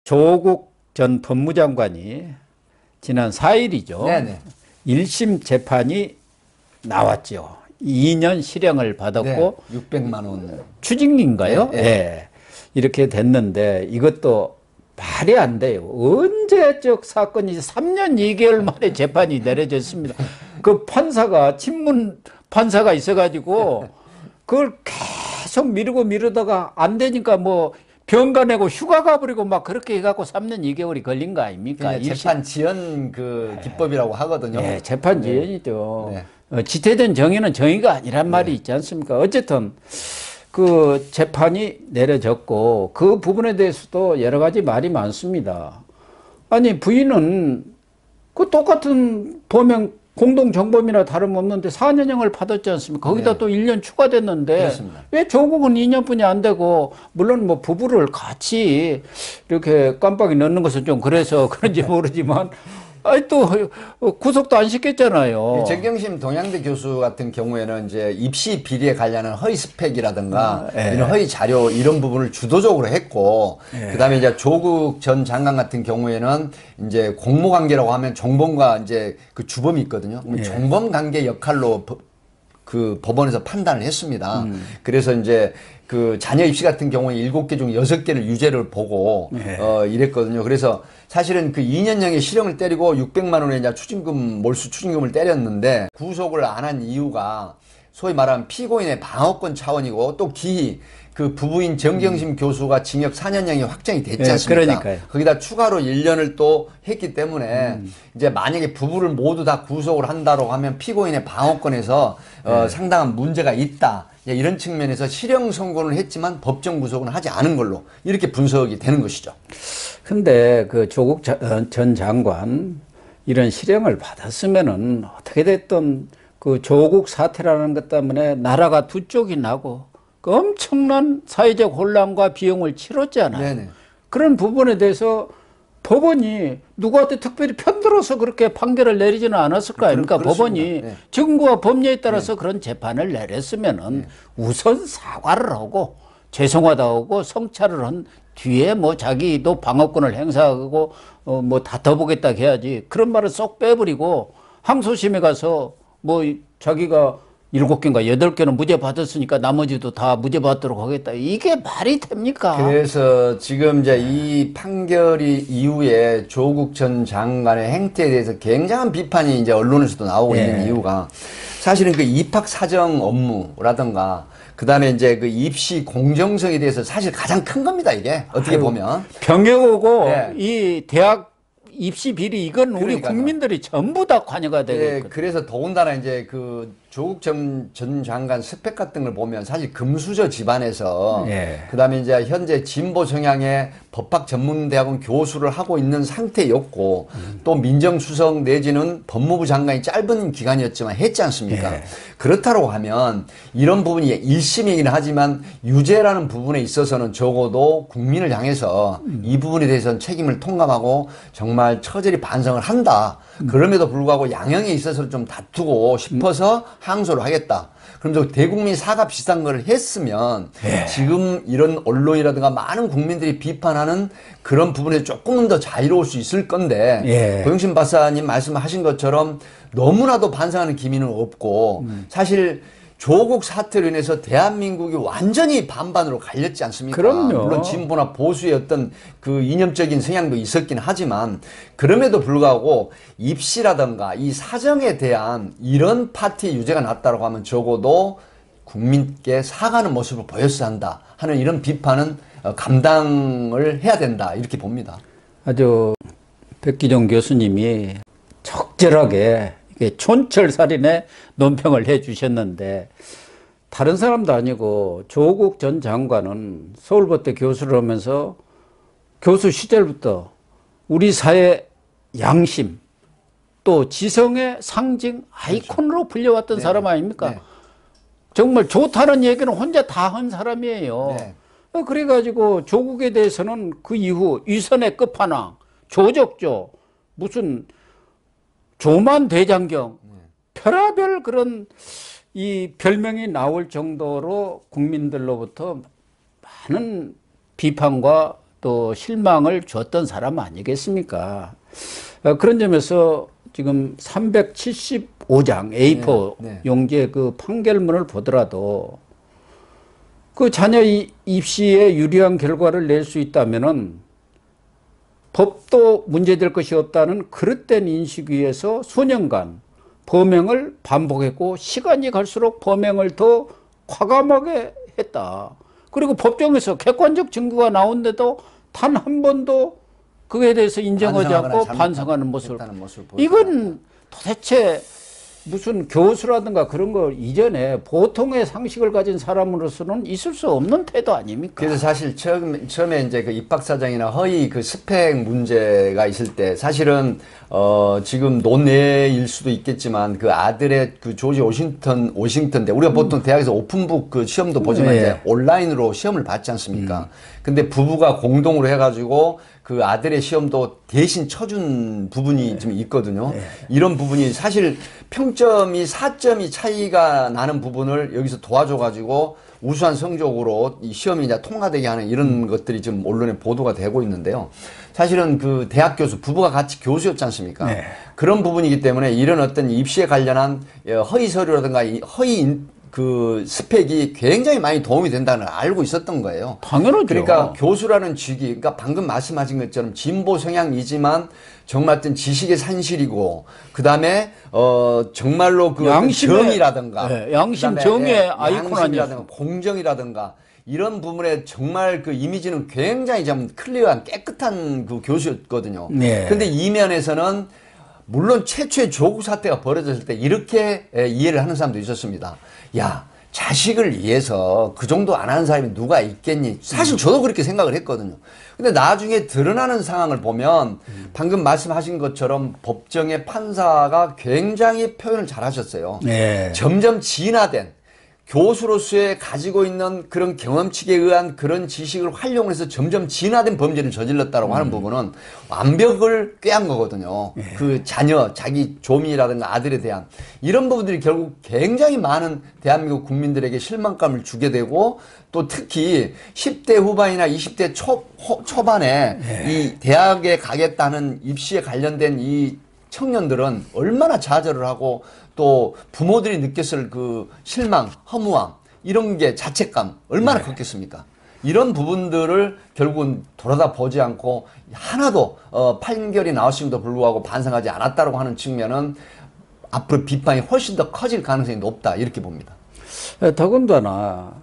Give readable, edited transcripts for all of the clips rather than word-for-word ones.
조국 전 법무장관이 지난 4일이죠. 네네. 1심 재판이 나왔죠. 2년 실형을 받았고 네, 600만 원. 추징인가요? 네, 예. 네. 이렇게 됐는데 이것도 말이 안 돼요. 언제적 사건이 3년 2개월 만에 재판이 내려졌습니다. 그 판사가 친문 판사가 있어가지고 그걸 계속 미루다가 안 되니까 뭐 병가 내고 휴가 가버리고 막 그렇게 해갖고 3년 2개월이 걸린 거 아닙니까? 재판 지연 그 기법이라고 하거든요. 네, 재판 네. 지연이죠. 네. 지태된 정의는 정의가 아니란 말이 있지 않습니까? 어쨌든 그 재판이 내려졌고 그 부분에 대해서도 여러 가지 말이 많습니다. 아니 부인은 그 똑같은 범행 공동정범이나 다름없는데 4년형을 받았지 않습니까? 거기다 네. 또 1년 추가됐는데 그렇습니다. 왜 조국은 2년뿐이 안 되고 물론 뭐 부부를 같이 이렇게 깜빡이 넣는 것은 좀 그래서 그런지 모르지만 아니 또 구속도 안 시켰잖아요. 정경심 동양대 교수 같은 경우에는 이제 입시 비리에 관련한 허위 스펙이라든가 이런 허위 자료 이런 부분을 주도적으로 했고, 그다음에 이제 조국 전 장관 같은 경우에는 이제 공모 관계라고 하면 정범과 이제 그 주범이 있거든요. 정범 관계 역할로 그 법원에서 판단을 했습니다. 그래서 이제 그 자녀 입시 같은 경우에 7개 중 6개를 유죄를 보고 이랬거든요. 그래서 사실은 그 2년형의 실형을 때리고 600만 원의 이제 몰수 추징금을 때렸는데 구속을 안 한 이유가 소위 말하면 피고인의 방어권 차원이고 또 기히 그 부부인 정경심 교수가 징역 4년형이 확정이 됐지 않습니까? 그러니까요. 거기다 추가로 1년을 또 했기 때문에 이제 만약에 부부를 모두 다 구속을 한다고 하면 피고인의 방어권에서 상당한 문제가 있다. 이런 측면에서 실형 선고를 했지만 법정 구속은 하지 않은 걸로 이렇게 분석이 되는 것이죠. 근데 그 조국 전 장관 이런 실형을 받았으면은 어떻게 됐든 그 조국 사태라는 것 때문에 나라가 두 쪽이 나고 그 엄청난 사회적 혼란과 비용을 치렀잖아요. 네네. 그런 부분에 대해서 법원이 누구한테 특별히 편들어서 그렇게 판결을 내리지는 않았을 거 아닙니까? 법원이 네. 증거와 법리에 따라서 그런 재판을 내렸으면은 우선 사과를 하고 죄송하다고 하고 성찰을 한 뒤에 뭐 자기도 방어권을 행사하고 뭐 다퉈보겠다 해야지. 그런 말을 쏙 빼버리고 항소심에 가서 뭐 자기가 7개인가 8개는 무죄 받았으니까 나머지도 다 무죄 받도록 하겠다. 이게 말이 됩니까? 그래서 지금 이제 이 판결이 이후에 조국 전 장관의 행태에 대해서 굉장한 비판이 이제 언론에서도 나오고 있는 이유가 사실은 그 입학 사정 업무라든가 그다음에 이제 그 입시 공정성에 대해서 사실 가장 큰 겁니다, 이게. 어떻게 보면. 병역하고 이 대학 입시 비리 이건 우리 그러니까요. 국민들이 전부 다 관여가 되고 있거든요. 그래서 더군다나 이제 그 조국 전 장관 스펙 같은 걸 보면 사실 금수저 집안에서 그다음에 이제 현재 진보 성향의 법학 전문대학원 교수를 하고 있는 상태였고 또 민정수석 내지는 법무부 장관이 짧은 기간이었지만 했지 않습니까? 그렇다고 하면 이런 부분이 1심이긴 하지만 유죄라는 부분에 있어서는 적어도 국민을 향해서 이 부분에 대해서는 책임을 통감하고 정말 처절히 반성을 한다. 그럼에도 불구하고 양형에 있어서 좀 다투고 싶어서 항소를 하겠다. 그럼 대국민 사과 비슷한 걸 했으면 지금 이런 언론이라든가 많은 국민들이 비판하는 그런 부분에 조금은 더 자유로울 수 있을 건데 고영신 박사님 말씀하신 것처럼 너무나도 반성하는 기미는 없고 사실 조국 사태로 인해서 대한민국이 완전히 반반으로 갈렸지 않습니까? 그럼요. 물론 진보나 보수의 어떤 그 이념적인 성향도 있었긴 하지만 그럼에도 불구하고 입시라든가 이 사정에 대한 이런 파티의 유죄가 났다고 하면 적어도 국민께 사과하는 모습을 보였어야 한다 하는 이런 비판은 감당을 해야 된다 이렇게 봅니다. 아주 백기종 교수님이 적절하게 촌철살인의 논평을 해주셨는데 다른 사람도 아니고 조국 전 장관은 서울법대 교수를 하면서 교수 시절부터 우리 사회 양심 또 지성의 상징 아이콘으로 불려왔던 사람 아닙니까? 정말 좋다는 얘기는 혼자 다 한 사람이에요. 그래가지고 조국에 대해서는 그 이후 위선의 끝판왕, 조적조, 무슨 조만 대장경, 별하별 그런 이 별명이 나올 정도로 국민들로부터 많은 비판과 또 실망을 줬던 사람 아니겠습니까? 그런 점에서 지금 375장 A4 용지의 그 판결문을 보더라도 그 자녀 입시에 유리한 결과를 낼 수 있다면은 법도 문제될 것이 없다는 그릇된 인식 위에서 수년간 범행을 반복했고 시간이 갈수록 범행을 더 과감하게 했다. 그리고 법정에서 객관적 증거가 나온데도 단 한 번도 그에 대해서 인정하지 않고 반성하는 모습을 이건 도대체 무슨 교수라든가 그런 거 이전에 보통의 상식을 가진 사람으로서는 있을 수 없는 태도 아닙니까? 그래서 사실 처음에 이제 그 입학사정이나 허위 그 스펙 문제가 있을 때 사실은 지금 논외일 수도 있겠지만 그 아들의 그 조지 워싱턴대 우리가 보통 대학에서 오픈북 그 시험도 보지만 이제 온라인으로 시험을 받지 않습니까? 근데 부부가 공동으로 해가지고 그 아들의 시험도 대신 쳐준 부분이 좀 있거든요. 이런 부분이 사실 평점이 4점이 차이가 나는 부분을 여기서 도와줘가지고 우수한 성적으로 이 시험이 이제 통과되게 하는 이런 것들이 지금 언론에 보도가 되고 있는데요. 사실은 그 대학 교수, 부부가 같이 교수였지 않습니까? 그런 부분이기 때문에 이런 어떤 입시에 관련한 허위 서류라든가 그 스펙이 굉장히 많이 도움이 된다는 걸 알고 있었던 거예요. 당연하죠. 그러니까 교수라는 직위, 그러니까 방금 말씀하신 것처럼 진보 성향이지만 정말 어떤 지식의 산실이고, 그 다음에 정말로 그 정의라든가, 양심 정의의 아이콘 아니라든가 공정이라든가 이런 부분에 정말 그 이미지는 굉장히 좀 클리어한 깨끗한 그 교수였거든요. 근데 이면에서는 물론 최초의 조국 사태가 벌어졌을 때 이렇게 이해를 하는 사람도 있었습니다. 야, 자식을 위해서 그 정도 안 하는 사람이 누가 있겠니? 사실 저도 그렇게 생각을 했거든요. 근데 나중에 드러나는 상황을 보면 방금 말씀하신 것처럼 법정의 판사가 굉장히 표현을 잘 하셨어요. 점점 진화된 교수로서의 가지고 있는 그런 경험치에 의한 그런 지식을 활용해서 점점 진화된 범죄를 저질렀다고 하는 부분은 완벽을 꾀한 거거든요. 그 자녀, 자기 조민이라든가 아들에 대한 이런 부분들이 결국 굉장히 많은 대한민국 국민들에게 실망감을 주게 되고 또 특히 10대 후반이나 20대 초반에 이 대학에 가겠다는 입시에 관련된 이 청년들은 얼마나 좌절을 하고 또 부모들이 느꼈을 그 실망, 허무함 이런 게 자책감 얼마나 컸겠습니까? 이런 부분들을 결국은 돌아다 보지 않고 하나도 판결이 나왔음에도 불구하고 반성하지 않았다고 하는 측면은 앞으로 비판이 훨씬 더 커질 가능성이 높다 이렇게 봅니다. 더군다나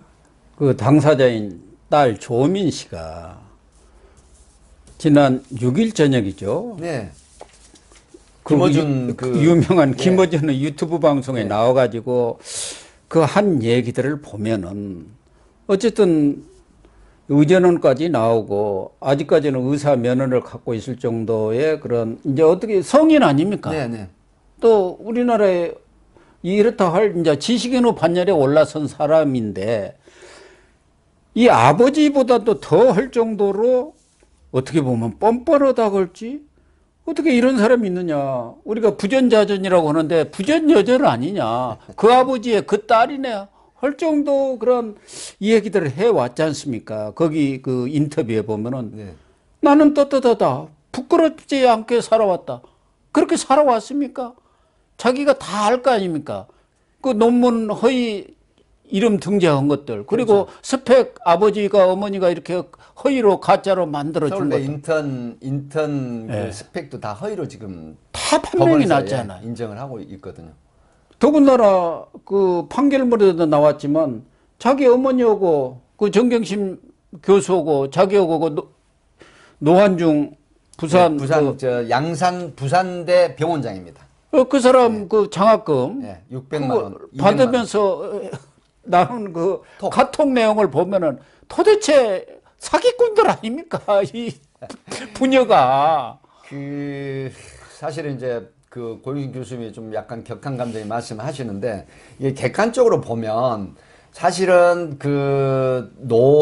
그 당사자인 딸 조민 씨가 지난 6일 저녁이죠. 김어준 그 유명한 김어준의 유튜브 방송에 나와가지고 그 한 얘기들을 보면은 어쨌든 의전원까지 나오고 아직까지는 의사 면허를 갖고 있을 정도의 그런 이제 어떻게 성인 아닙니까? 또 우리나라에 이렇다 할 이제 지식인후 반열에 올라선 사람인데 이 아버지보다도 더 할 정도로 어떻게 보면 뻔뻔하다 그럴지 어떻게 이런 사람이 있느냐. 우리가 부전자전이라고 하는데 부전여전 아니냐. 그 아버지의 그 딸이네 할 정도 그런 이 얘기들을 해왔지 않습니까? 거기 그 인터뷰에 보면은 나는 떳떳하다. 부끄럽지 않게 살아왔다. 그렇게 살아왔습니까? 자기가 다 알 거 아닙니까? 그 논문 허위 이름 등재한 것들 그리고 스펙 아버지가 어머니가 이렇게 허위로 가짜로 만들어준 것들 인턴 그 스펙도 다 허위로 지금 다 판명이 났잖아요. 인정을 하고 있거든요. 더군다나 그 판결문에도 나왔지만 자기 어머니하고 그 정경심 교수하고 자기하고 그 노한중 부산 양산 부산대 병원장입니다. 그 사람 그 장학금 600만 원 받으면서 나는 그 카톡 내용을 보면은 도대체 사기꾼들 아닙니까? 이 부녀가. 사실은 이제 그 고윤 교수님이 좀 약간 격한 감정의 말씀하시는데 이게 객관적으로 보면 사실은 그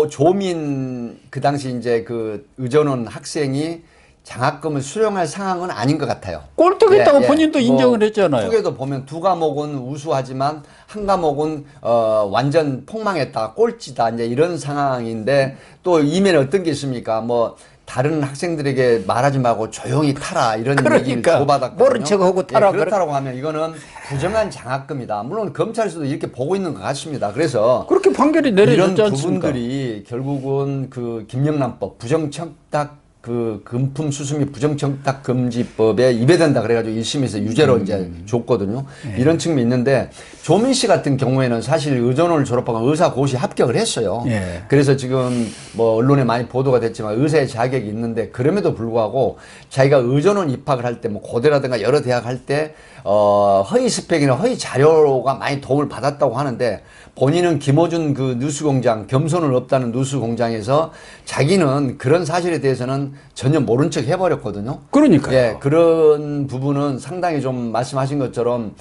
조민 그 당시 이제 그 의전원 학생이 장학금을 수령할 상황은 아닌 것 같아요. 꼴등했다고 본인도 인정을 했잖아요. 투게더 보면 두 과목은 우수하지만 한 과목은 완전 폭망했다, 꼴찌다, 이제 이런 상황인데 또 이면에 어떤 게 있습니까? 뭐 다른 학생들에게 말하지 말고 조용히 타라 이런 얘기를 주고받았거든요. 모른 척하고 타라. 그렇다고 하면 이거는 부정한 장학금이다. 물론 검찰에서도 이렇게 보고 있는 것 같습니다. 그래서 그렇게 판결이 내려졌지 이런 않습니까? 부분들이 결국은 그 김영란법 부정청탁 그 금품 수수 및 부정청탁 금지법에 위배된다 그래가지고 1심에서 유죄로 이제 줬거든요. 이런 측면이 있는데 조민 씨 같은 경우에는 사실 의전원을 졸업하고 의사 고시 합격을 했어요. 그래서 지금 뭐 언론에 많이 보도가 됐지만 의사의 자격이 있는데 그럼에도 불구하고 자기가 의전원 입학을 할 때 뭐 고대라든가 여러 대학 할 때 허위 스펙이나 허위 자료가 많이 도움을 받았다고 하는데 본인은 김어준 그 뉴스공장 겸손은 없다는 뉴스공장에서 자기는 그런 사실에 대해서는 전혀 모른 척 해버렸거든요. 그러니까요. 예, 그런 부분은 상당히 좀 말씀하신 것처럼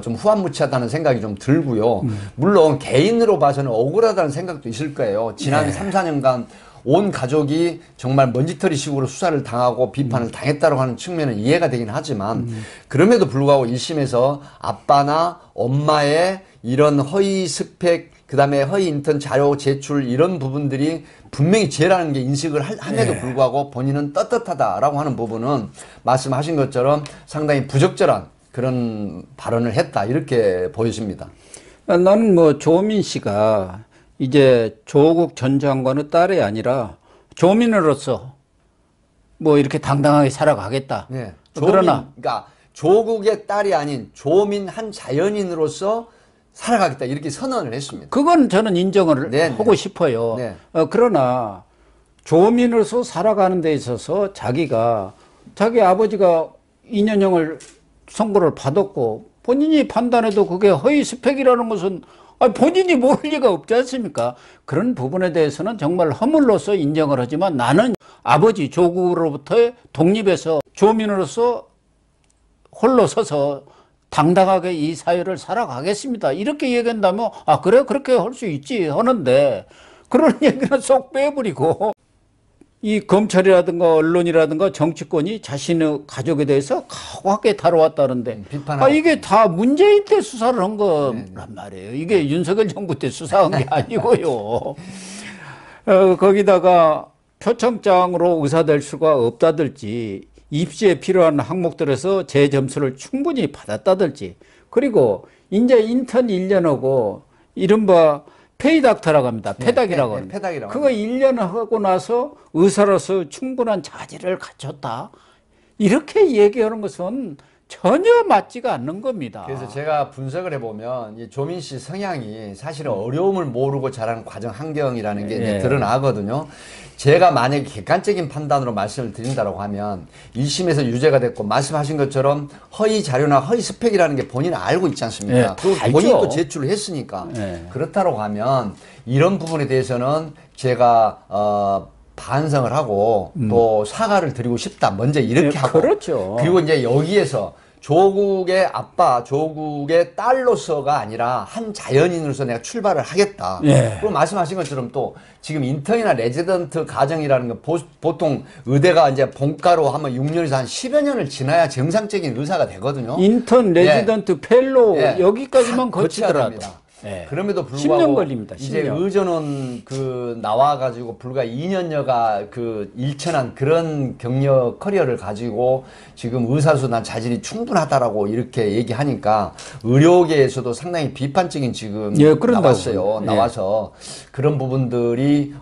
좀 후한무치하다는 생각이 좀 들고요. 물론 개인으로 봐서는 억울하다는 생각도 있을 거예요. 지난 3, 4년간 온 가족이 정말 먼지털이식으로 수사를 당하고 비판을 당했다고 하는 측면은 이해가 되긴 하지만 그럼에도 불구하고 1심에서 아빠나 엄마의 이런 허위 스펙 그다음에 허위 인턴 자료 제출 이런 부분들이 분명히 죄라는 게 인식을 함에도 불구하고 본인은 떳떳하다라고 하는 부분은 말씀하신 것처럼 상당히 부적절한 그런 발언을 했다 이렇게 보여집니다. 나는 뭐 조민 씨가 이제 조국 전 장관의 딸이 아니라 조민으로서 뭐 이렇게 당당하게 살아가겠다. 네. 그러나 그러니까 조국의 딸이 아닌 조민 한 자연인으로서 살아가겠다 이렇게 선언을 했습니다. 그건 저는 인정을 하고 싶어요. 그러나 조민으로서 살아가는 데 있어서 자기 아버지가 2년형을 선고를 받았고 본인이 판단해도 그게 허위 스펙이라는 것은 본인이 모를 리가 없지 않습니까? 그런 부분에 대해서는 정말 허물로서 인정을 하지만 나는 아버지 조국으로부터 독립해서 조민으로서 홀로 서서 당당하게 이 사회를 살아가겠습니다. 이렇게 얘기한다면 그래 그렇게 할 수 있지 하는데 그런 얘기는 쏙 빼버리고 이 검찰이라든가 언론이라든가 정치권이 자신의 가족에 대해서 강하게 다뤄왔다는데 이게 다 문재인 때 수사를 한 거란 말이에요. 이게 윤석열 정부 때 수사한 게 아니고요. 거기다가 표창장으로 의사될 수가 없다든지 입시에 필요한 항목들에서 제 점수를 충분히 받았다든지 그리고 이제 인턴 1년하고 이른바 페이닥터라고 합니다. 페닥이라고 합니다. 그거 1년 하고 나서 의사로서 충분한 자질을 갖췄다. 이렇게 얘기하는 것은 전혀 맞지가 않는 겁니다. 그래서 제가 분석을 해보면 이 조민 씨 성향이 사실은 어려움을 모르고 자란 과정 환경이라는 게 드러나거든요. 제가 만약에 객관적인 판단으로 말씀을 드린다고 하면 1심에서 유죄가 됐고 말씀하신 것처럼 허위 자료나 허위 스펙이라는 게 본인은 알고 있지 않습니까? 본인도 제출을 했으니까. 그렇다고 하면 이런 부분에 대해서는 제가 반성을 하고 또 사과를 드리고 싶다. 먼저 이렇게 하고. 그렇죠. 그리고 이제 여기에서 조국의 아빠, 조국의 딸로서가 아니라 한 자연인으로서 내가 출발을 하겠다. 그리고 말씀하신 것처럼 또 지금 인턴이나 레지던트 과정이라는 건 보통 의대가 이제 본과로 하면 6년에서 한 10여 년을 지나야 정상적인 의사가 되거든요. 인턴, 레지던트, 펠로우 여기까지만 거치더라도. 그럼에도 불구하고 10년 걸립니다. 10년. 이제 의전원 나와가지고 불과 2년여가 일천한 그런 경력 커리어를 가지고 지금 의사수 난 자질이 충분하다라고 이렇게 얘기하니까 의료계에서도 상당히 비판적인 지금 나왔어요. 나와서 그런 부분들이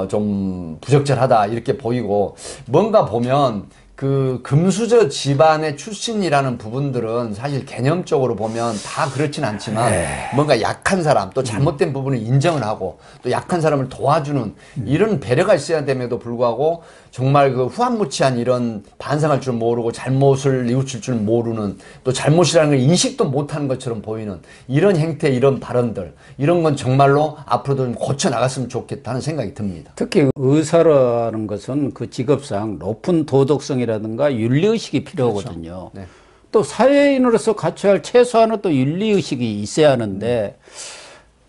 좀 부적절하다 이렇게 보이고 뭔가 보면 그 금수저 집안의 출신이라는 부분들은 사실 개념적으로 보면 다 그렇진 않지만 뭔가 약한 사람 또 잘못된 부분을 인정을 하고 또 약한 사람을 도와주는 이런 배려가 있어야 됨에도 불구하고 정말 그 후한무치한 이런 반성할 줄 모르고 잘못을 뉘우칠 줄 모르는 또 잘못이라는 걸 인식도 못하는 것처럼 보이는 이런 행태 이런 발언들 이런 건 정말로 앞으로도 좀 고쳐 나갔으면 좋겠다는 생각이 듭니다. 특히 의사라는 것은 그 직업상 높은 도덕성이라든가 윤리의식이 필요하거든요. 그렇죠. 또 사회인으로서 갖춰야 할 최소한의 또 윤리의식이 있어야 하는데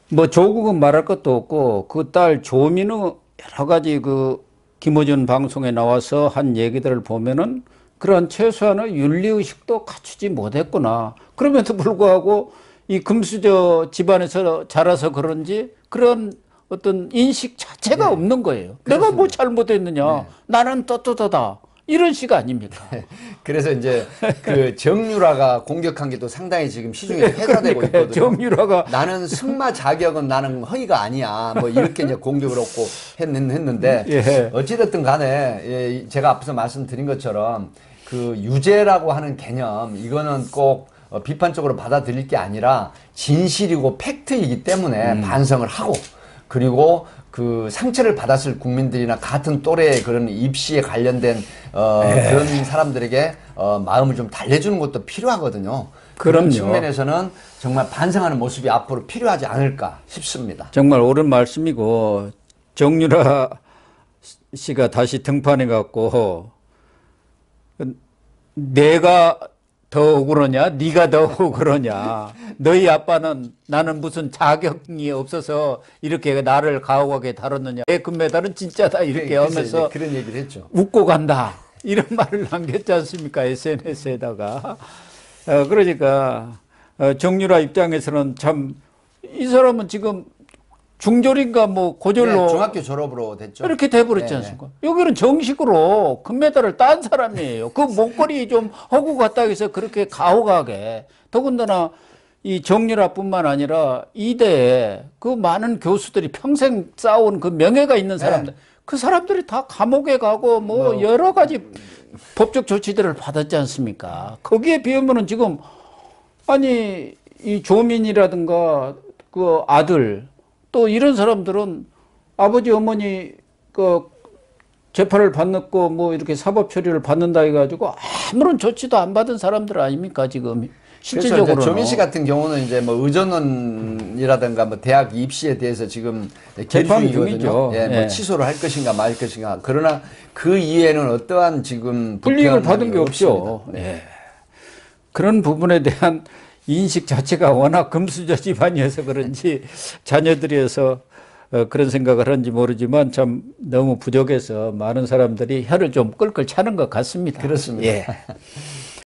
뭐 조국은 말할 것도 없고 그 딸 조민우 여러 가지 그 김어준 방송에 나와서 한 얘기들을 보면은 그런 최소한의 윤리의식도 갖추지 못했구나. 그럼에도 불구하고 이 금수저 집안에서 자라서 그런지 그런 어떤 인식 자체가 네. 없는 거예요. 그렇습니다. 내가 뭐 잘못했느냐. 네. 나는 떳떳하다. 이런 식 아닙니까? 그래서 이제 그 정유라가 공격한 게 또 상당히 지금 시중에 회자되고 있거든요. 정유라가 나는 승마 자격은 나는 허위가 아니야. 뭐 이렇게 이제 공격을 얻고 했는데 예. 어찌됐든 간에 예, 제가 앞서 말씀드린 것처럼 그 유죄라고 하는 개념 이거는 꼭 비판적으로 받아들일 게 아니라 진실이고 팩트이기 때문에 반성을 하고 그리고 그 상처를 받았을 국민들이나 같은 또래의 그런 입시에 관련된 그런 사람들에게 마음을 좀 달래주는 것도 필요하거든요. 그런 측면에서는 정말 반성하는 모습이 앞으로 필요하지 않을까 싶습니다. 정말 옳은 말씀이고 정유라 씨가 다시 등판해 갖고 내가 더 억울하냐? 네가 더 억울하냐? 너희 아빠는 나는 무슨 자격이 없어서 이렇게 나를 가혹하게 다뤘느냐? 내 금메달은 진짜다 이렇게 하면서 그런 얘기를 했죠. 웃고 간다 이런 말을 남겼지 않습니까? SNS에다가 그러니까 정유라 입장에서는 참 이 사람은 지금 중졸인가 뭐 고졸로 네, 중학교 졸업으로 됐죠. 이렇게 돼버렸지 않습니까? 여기는 정식으로 금메달을 딴 사람이에요. 그 목걸이 좀 하고 갔다 해서 그렇게 가혹하게. 더군다나 이 정유라뿐만 아니라 이대에 그 많은 교수들이 평생 쌓아온 그 명예가 있는 사람들, 그 사람들이 다 감옥에 가고 뭐 여러 가지 법적 조치들을 받았지 않습니까? 거기에 비하면은 지금 아니 이 조민이라든가 그 아들 또 이런 사람들은 아버지 어머니 그 재판을 받고 뭐 이렇게 사법 처리를 받는다 해가지고 아무런 조치도 안 받은 사람들 아닙니까 지금 실질적으로. 그렇죠. 조민 씨 같은 경우는 이제 뭐 의전원이라든가 뭐 대학 입시에 대해서 지금 재판 중이거든요. 중이죠. 예, 뭐 예. 취소를 할 것인가 말 것인가. 그러나 그 이외에는 어떠한 지금 불이익을 받은 게 없습니다. 없죠. 예. 그런 부분에 대한 인식 자체가 워낙 금수저 집안이어서 그런지 자녀들이어서 그런 생각을 하는지 모르지만 참 너무 부족해서 많은 사람들이 혀를 좀 끌끌 차는 것 같습니다. 그렇습니다. 예.